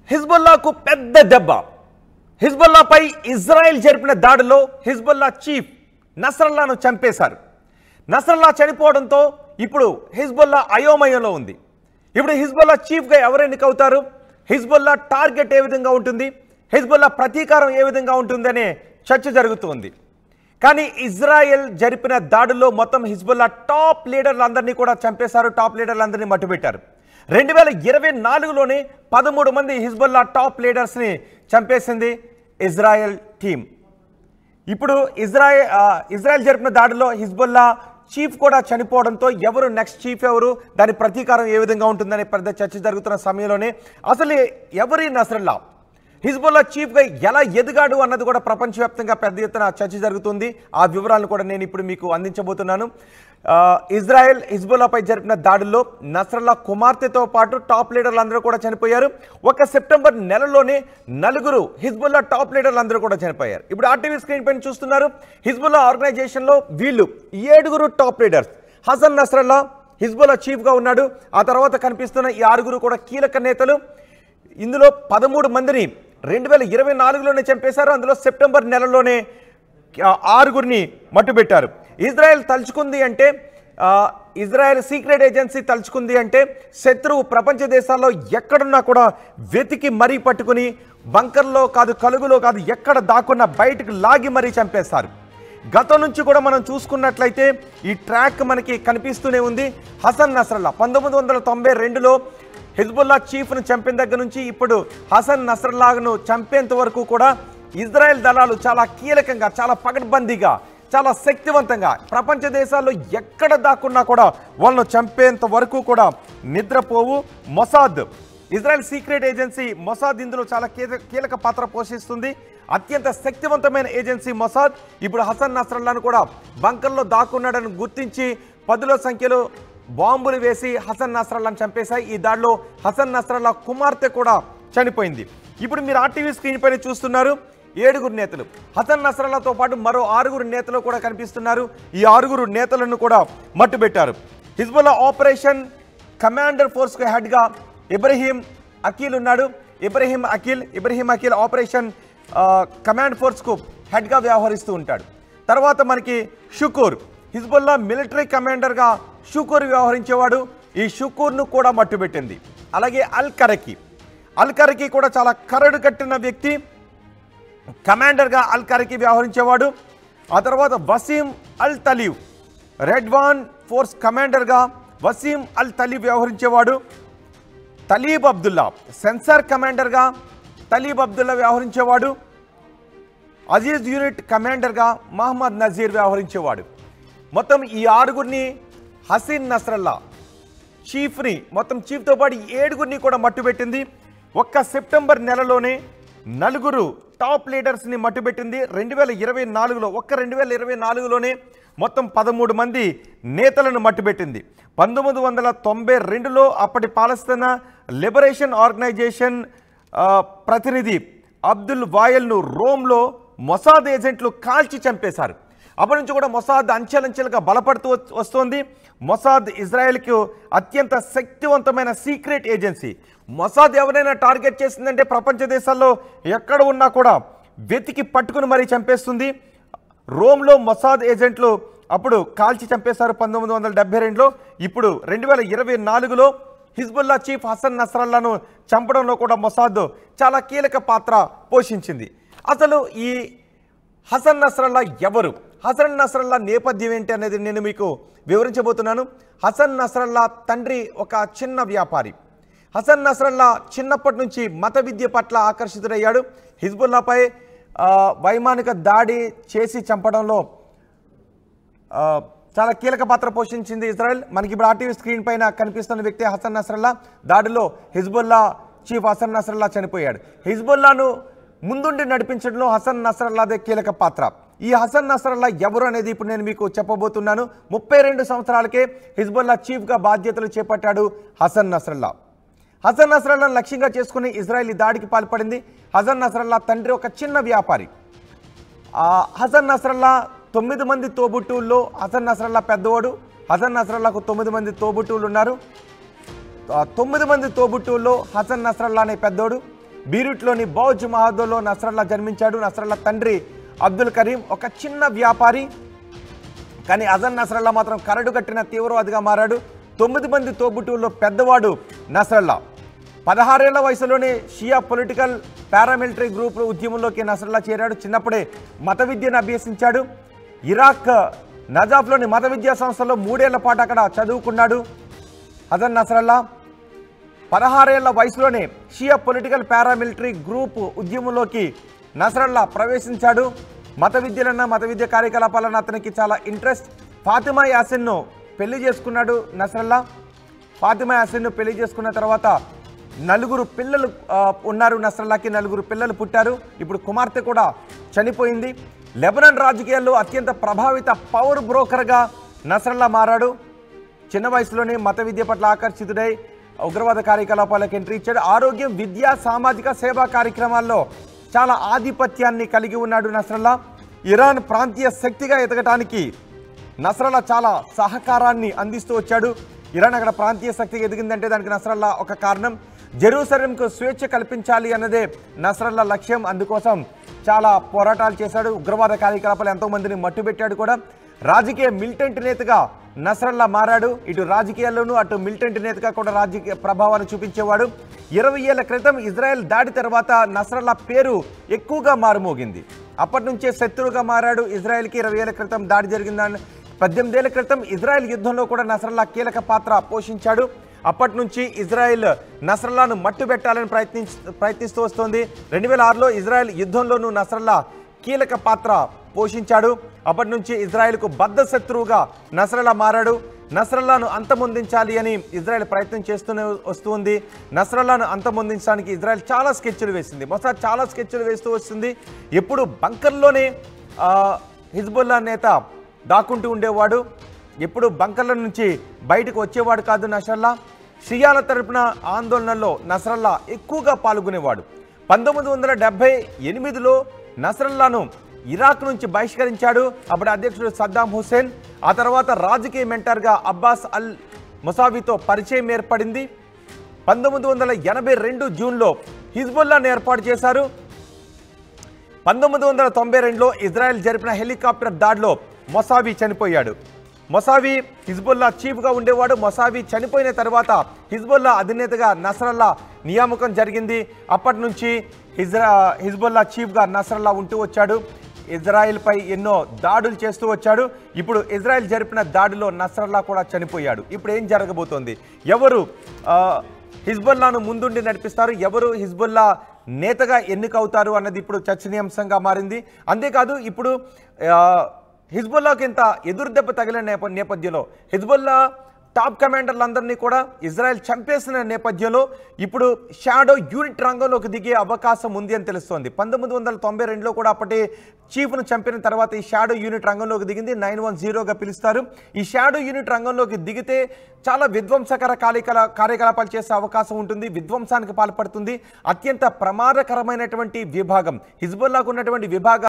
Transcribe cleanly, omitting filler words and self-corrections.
హిజ్బుల్లాకు పెద్ద దెబ్బ. హిజ్బుల్లాపై ఇజ్రాయెల్ జరిపిన దాడిలో హిజ్బుల్లా చీఫ్ నస్రల్లాను చంపేశారు. నస్రల్లా చనిపోవడంతో ఇప్పుడు హిజ్బుల్లా అయోమయంలో ఉంది. ఇప్పుడు హిజ్బుల్లా చీఫ్గా ఎవరు ఎన్నికవుతారు, హిజ్బుల్లా టార్గెట్ ఏ విధంగా ఉంటుంది, హిజ్బుల్లా ప్రతీకారం ఏ విధంగా ఉంటుందనే చర్చ జరుగుతుంది. కానీ ఇజ్రాయెల్ జరిపిన దాడుల్లో మొత్తం హిజ్బుల్లా టాప్ లీడర్లందరినీ కూడా చంపేశారు, టాప్ లీడర్లందరినీ మట్టుబెట్టారు. 2024లోనే 13 మంది హిజ్బుల్లా టాప్ లీడర్స్ని చంపేసింది ఇజ్రాయెల్ టీం. ఇప్పుడు ఇజ్రాయెల్ జరిపిన దాడిలో హిజ్బుల్లా చీఫ్ కూడా చనిపోవడంతో ఎవరు నెక్స్ట్ చీఫ్ ఎవరు, దాని ప్రతీకారం ఏ విధంగా ఉంటుందనే పెద్ద చర్చ జరుగుతున్న సమయంలోనే అసలు ఎవరి నస్రల్లా హిజ్బుల్లా చీఫ్గా ఎలా ఎదిగాడు అన్నది కూడా ప్రపంచవ్యాప్తంగా పెద్ద ఎత్తున చర్చ జరుగుతుంది. ఆ వివరాలను కూడా నేను ఇప్పుడు మీకు అందించబోతున్నాను. ఇజ్రాయెల్ హిజ్బుల్లాపై జరిపిన దాడుల్లో నస్రల్లా కుమార్తెతో పాటు టాప్ లీడర్లు అందరూ కూడా చనిపోయారు. ఒక సెప్టెంబర్ నెలలోనే 4 హిజ్బుల్లా టాప్ లీడర్లు అందరూ కూడా చనిపోయారు. ఇప్పుడు ఆర్టీవీ స్క్రీన్ పైన చూస్తున్నారు. హిజ్బుల్లా ఆర్గనైజేషన్లో వీళ్ళు 7 top leaders. Hasan Nasrallah Hezbollah చీఫ్గా ఉన్నాడు. ఆ తర్వాత కనిపిస్తున్న ఈ 6 కూడా కీలక నేతలు. ఇందులో 13 మందిని 2024లోనే చంపేశారు. అందులో సెప్టెంబర్ నెలలోనే 6 మట్టుబెట్టారు. ఇజ్రాయెల్ తలుచుకుంది అంటే, ఇజ్రాయెల్ సీక్రెట్ ఏజెన్సీ తలుచుకుంది అంటే శత్రువు ప్రపంచ దేశాల్లో ఎక్కడున్నా కూడా వెతికి మరీ పట్టుకుని బంకర్లో కాదు, కలుగులో కాదు, ఎక్కడ దాక్కున్నా బయటకు లాగి మరీ చంపేస్తారు. గతం నుంచి కూడా మనం చూసుకున్నట్లయితే ఈ ట్రాక్ మనకి కనిపిస్తూనే ఉంది. హసన్ నస్రల్లా 1992లో హిజ్బుల్లా చీఫ్ను చంపిన దగ్గర నుంచి ఇప్పుడు హసన్ నస్రల్లాను చంపేంత వరకు కూడా ఇజ్రాయెల్ దళాలు చాలా కీలకంగా, చాలా పకడ్బందీగా, చాలా శక్తివంతంగా ప్రపంచ దేశాల్లో ఎక్కడ దాక్కున్నా కూడా వాళ్ళను చంపేంత వరకు కూడా నిద్రపోవు. Mossad, Israel secret agency Mossad ఇందులో చాలా కీలక పాత్ర పోషిస్తుంది. అత్యంత శక్తివంతమైన ఏజెన్సీ మొసాద్ ఇప్పుడు హసన్ నస్రల్లాను కూడా బంకర్లో దాక్కున్నాడని గుర్తించి 10ల సంఖ్యలో బాంబులు వేసి హసన్ నస్రల్లాను చంపేశాయి. ఈ దాడిలో హసన్ నస్రల్లా కుమార్తె కూడా చనిపోయింది. ఇప్పుడు మీరు ఆర్టీవీ స్క్రీన్ పైన చూస్తున్నారు 7 నేతలు. హసన్ నస్రల్లాతో పాటు మరో 6 నేతలు కూడా కనిపిస్తున్నారు. ఈ 6 నేతలను కూడా మట్టుబెట్టారు. హిజ్బుల్లా ఆపరేషన్ కమాండర్ ఫోర్స్కు హెడ్గా ఇబ్రహీం అకీల్ ఉన్నాడు. ఇబ్రహీం అకీల్ ఆపరేషన్ కమాండ్ ఫోర్స్కు హెడ్గా వ్యవహరిస్తూ ఉంటాడు. తర్వాత మనకి షుకూర్, హిజ్బుల్లా మిలిటరీ కమాండర్గా షుకూర్ వ్యవహరించేవాడు. ఈ షుకూర్ను కూడా మట్టుబెట్టింది. అలాగే అల్ కరకి కూడా చాలా కరడు కట్టిన వ్యక్తి, కమాండర్గా అల్ కరకి వ్యవహరించేవాడు. ఆ తర్వాత వసీం అల్ తలీవ్, రెడ్వాన్ ఫోర్స్ కమాండర్గా వసీం అల్ తలీవ్ వ్యవహరించేవాడు. తలీబ్ అబ్దుల్లా సెన్సార్ కమాండర్గా వ్యవహరించేవాడు. అజీజ్ యూనిట్ కమాండర్గా మహమ్మద్ నజీర్ వ్యవహరించేవాడు. మొత్తం ఈ 6 హసన్ నస్రల్లా చీఫ్ని, మొత్తం చీఫ్తో పాటు 7 కూడా మట్టుబెట్టింది. ఒక్క సెప్టెంబర్ నెలలోనే 4 టాప్ లీడర్స్ని మట్టుబెట్టింది. 2024లోనే మొత్తం 13 మంది నేతలను మట్టుబెట్టింది. 1992లో అప్పటి పాలస్తీనా లిబరేషన్ ఆర్గనైజేషన్ ప్రతినిధి అబ్దుల్ వాయల్ను రోమ్లో మొసాద్ ఏజెంట్లు కాల్చి చంపేశారు. అప్పటి నుంచి కూడా మొసాద్ అంచెలంచెలుగా బలపడుతూ వస్తోంది. మొసాద్ ఇజ్రాయెల్కు అత్యంత శక్తివంతమైన సీక్రెట్ ఏజెన్సీ. మొసాద్ ఎవరైనా టార్గెట్ చేసిందంటే ప్రపంచ దేశాల్లో ఎక్కడ ఉన్నా కూడా వెతికి పట్టుకుని మరీ చంపేస్తుంది. రోమ్లో మొసాద్ ఏజెంట్లు అప్పుడు కాల్చి చంపేశారు 1972లో. ఇప్పుడు 2024లో హిజ్బుల్లా చీఫ్ హసన్ నస్రల్లాను చంపడంలో కూడా మొసాద్ చాలా కీలక పాత్ర పోషించింది. అసలు ఈ హసన్ నస్రల్లా ఎవరు, హసన్ నస్రల్లా నేపథ్యం ఏంటి అనేది నేను మీకు వివరించబోతున్నాను. హసన్ నస్రల్లా తండ్రి ఒక చిన్న వ్యాపారి. హసన్ నస్రల్లా చిన్నప్పటి నుంచి మత విద్య పట్ల ఆకర్షితుడయ్యాడు. హిజ్బుల్లాపై వైమానిక దాడి చేసి చంపడంలో చాలా కీలక పాత్ర పోషించింది ఇజ్రాయెల్. మనకి ఇప్పుడు ఆర్టీవీ స్క్రీన్ పైన కనిపిస్తున్న వ్యక్తి హసన్ నస్రల్లా. దాడిలో హిజ్బుల్లా చీఫ్ హసన్ నస్రల్లా చనిపోయాడు. హిజ్బుల్లాను ముందుండి నడిపించడంలో హసన్ నస్రల్లాదే కీలక పాత్ర. ఈ హసన్ నస్రల్లా ఎవరు అనేది ఇప్పుడు నేను మీకు చెప్పబోతున్నాను. 32 సంవత్సరాలకే హిజ్బుల్లా చీఫ్గా బాధ్యతలు చేపట్టాడు హసన్ నస్రల్లా. హసన్ నస్రల్లాను లక్ష్యంగా చేసుకుని ఇజ్రాయెల్ ఈ దాడికి పాల్పడింది. హసన్ నస్రల్లా తండ్రి ఒక చిన్న వ్యాపారి. హసన్ నస్రల్లా 9 మంది తోబుట్టువుల్లో హసన్ నస్రల్లా పెద్దవాడు. హసన్ నస్రల్లాకు 9 మంది తోబుట్టువులు ఉన్నారు. 9 మంది తోబుట్టువుల్లో హసన్ నస్రల్లానే పెద్దోడు. బీరూట్లోని బౌజ్ మహదోలో నస్రల్లా జన్మించాడు. నస్రల్లా తండ్రి అబ్దుల్ కరీం ఒక చిన్న వ్యాపారి. కానీ అజన్ నస్రల్లా మాత్రం కరడు కట్టిన తీవ్రవాదిగా మారాడు. 9 మంది తోబుట్టువుల్లో పెద్దవాడు నస్రల్లా. 16 ఏళ్ల వయసులోనే షియా పొలిటికల్ పారామిలిటరీ గ్రూప్ ఉద్యమంలోకి నస్రల్లా చేరాడు. చిన్నప్పుడే మత విద్యను అభ్యసించాడు. ఇరాక్ నజాఫ్లోని మత విద్యా సంస్థలో 3 ఏళ్ల పాటు అక్కడ చదువుకున్నాడు. అజన్ నస్రల్లా 16 ఏళ్ల వయసులోనే షియా పొలిటికల్ పారామిలిటరీ గ్రూప్ ఉద్యమంలోకి నస్రల్లా ప్రవేశించాడు. మత విద్యలన్న మత విద్య కార్యకలాపాలన్న అతనికి చాలా ఇంట్రెస్ట్. ఫాతిమా యాసిన్ను పెళ్లి చేసుకున్నాడు నస్రల్లా. ఫాతిమా యాసిన్ను పెళ్లి చేసుకున్న తర్వాత 4 పిల్లలు ఉన్నారు. నస్రల్లాకి 4 పిల్లలు పుట్టారు. ఇప్పుడు కుమార్తె కూడా చనిపోయింది. లెబనాన్ రాజకీయాల్లో అత్యంత ప్రభావిత పవర్ బ్రోకర్గా నస్రల్లా మారాడు. చిన్న వయసులోనే మత విద్య పట్ల ఆకర్షితుడై ఉగ్రవాద కార్యకలాపాలకు ఎంట్రీ ఇచ్చాడు. ఆరోగ్యం, విద్య, సామాజిక సేవా కార్యక్రమాల్లో చాలా ఆధిపత్యాన్ని కలిగి ఉన్నాడు నస్రల్లా. ఇరాన్ ప్రాంతీయ శక్తిగా ఎదగటానికి నస్రల్లా చాలా సహకారాన్ని అందిస్తూ వచ్చాడు. ఇరాన్ అక్కడ ప్రాంతీయ శక్తిగా ఎదిగిందంటే దానికి నస్రల్లా ఒక కారణం. జెరూసలంకు స్వేచ్ఛ కల్పించాలి అన్నదే నస్రల్లా లక్ష్యం. అందుకోసం చాలా పోరాటాలు చేశాడు. ఉగ్రవాద కార్యకలాపాలు ఎంతోమందిని మట్టుబెట్టాడు కూడా. రాజకీయ మిలిటెంట్ నేతగా నస్రల్లా మారాడు. ఇటు రాజకీయాల్లోనూ అటు మిలిటెంట్ నేతగా కూడా రాజకీయ ప్రభావాన్ని చూపించేవాడు. 20 ఏళ్ల క్రితం ఇజ్రాయెల్ దాడి తర్వాత నస్రల్లా పేరు ఎక్కువగా మారుమోగింది. అప్పటి నుంచే శత్రువుగా మారాడు ఇజ్రాయెల్కి. 20 ఏళ్ల క్రితం దాడి జరిగిందని 18 ఏళ్ల క్రితం ఇజ్రాయెల్ యుద్ధంలో కూడా నస్రల్లా కీలక పాత్ర పోషించాడు. అప్పటి నుంచి ఇజ్రాయెల్ నస్రల్లాను మట్టుబెట్టాలని ప్రయత్నిస్తూ వస్తోంది. 2006లో ఇజ్రాయెల్ యుద్ధంలోనూ నస్రల్లా కీలక పాత్ర పోషించాడు. అప్పటి నుంచి ఇజ్రాయెల్కు బద్ధ శత్రువుగా నస్రల్లా మారాడు. నస్రల్లాను అంతమొందించాలి అని ఇజ్రాయెల్ ప్రయత్నం చేస్తూనే వస్తుంది. నస్రల్లాను అంతమొందించడానికి ఇజ్రాయెల్ చాలా స్కెచ్లు వేసింది. మొసాద్ చాలా స్కెచ్లు వేస్తూ వస్తుంది. ఎప్పుడు బంకర్లోనే హిజ్బుల్లా నేత దాక్కుంటూ ఉండేవాడు. ఎప్పుడు బంకర్ల నుంచి బయటకు వచ్చేవాడు కాదు నస్రల్లా. షియాల తరపున ఆందోళనల్లో నస్రల్లా ఎక్కువగా పాల్గొనేవాడు. 1978లో నస్రల్లాను ఇరాక్ నుంచి బహిష్కరించాడు అప్పటి అధ్యక్షుడు సద్దాం హుస్సేన్. ఆ తర్వాత రాజకీయ మెంటర్గా అబ్బాస్ అల్ ముసావితో పరిచయం ఏర్పడింది. 1982 జూన్లో హిజ్బుల్లాను ఏర్పాటు చేశారు. 1992లో ఇజ్రాయెల్ జరిపిన హెలికాప్టర్ దాడిలో మొసావి చనిపోయాడు. మొసావి హిజ్బుల్లా చీఫ్గా ఉండేవాడు. మొసావి చనిపోయిన తర్వాత హిజ్బుల్లా అధినేతగా నస్రల్లా నియామకం జరిగింది. అప్పటి నుంచి హిజ్బుల్లా చీఫ్గా నస్రల్లా ఉంటూ వచ్చాడు. ఇజ్రాయెల్పై ఎన్నో దాడులు చేస్తూ వచ్చాడు. ఇప్పుడు ఇజ్రాయెల్ జరిపిన దాడిలో నస్రల్లా కూడా చనిపోయాడు. ఇప్పుడు ఏం జరగబోతోంది? ఎవరు హిజ్బుల్లాను ముందుండి నడిపిస్తారు? ఎవరు హిజ్బుల్లా నేతగా ఎన్నికవుతారు అన్నది ఇప్పుడు చర్చనీయాంశంగా మారింది. అంతేకాదు ఇప్పుడు హిజ్బుల్లాకి ఇంత ఎదురుదెబ్బ తగిలిన నేపథ్యంలో హిజ్బుల్లా టాప్ కమాండర్లందరినీ కూడా ఇజ్రాయెల్ చంపేసిన నేపథ్యంలో ఇప్పుడు షాడో యూనిట్ రంగంలోకి దిగే అవకాశం ఉంది అని తెలుస్తోంది. 1992లో కూడా అప్పటి చీఫ్ను చంపిన తర్వాత ఈ షాడో యూనిట్ రంగంలోకి దిగింది. 910గా పిలుస్తారు. ఈ షాడో యూనిట్ రంగంలోకి దిగితే చాలా విధ్వంసకర కార్యకలాపాలు చేసే అవకాశం ఉంటుంది. విధ్వంసానికి పాల్పడుతుంది. అత్యంత ప్రమాదకరమైనటువంటి విభాగం హిజ్బుల్లాకు ఉన్నటువంటి విభాగం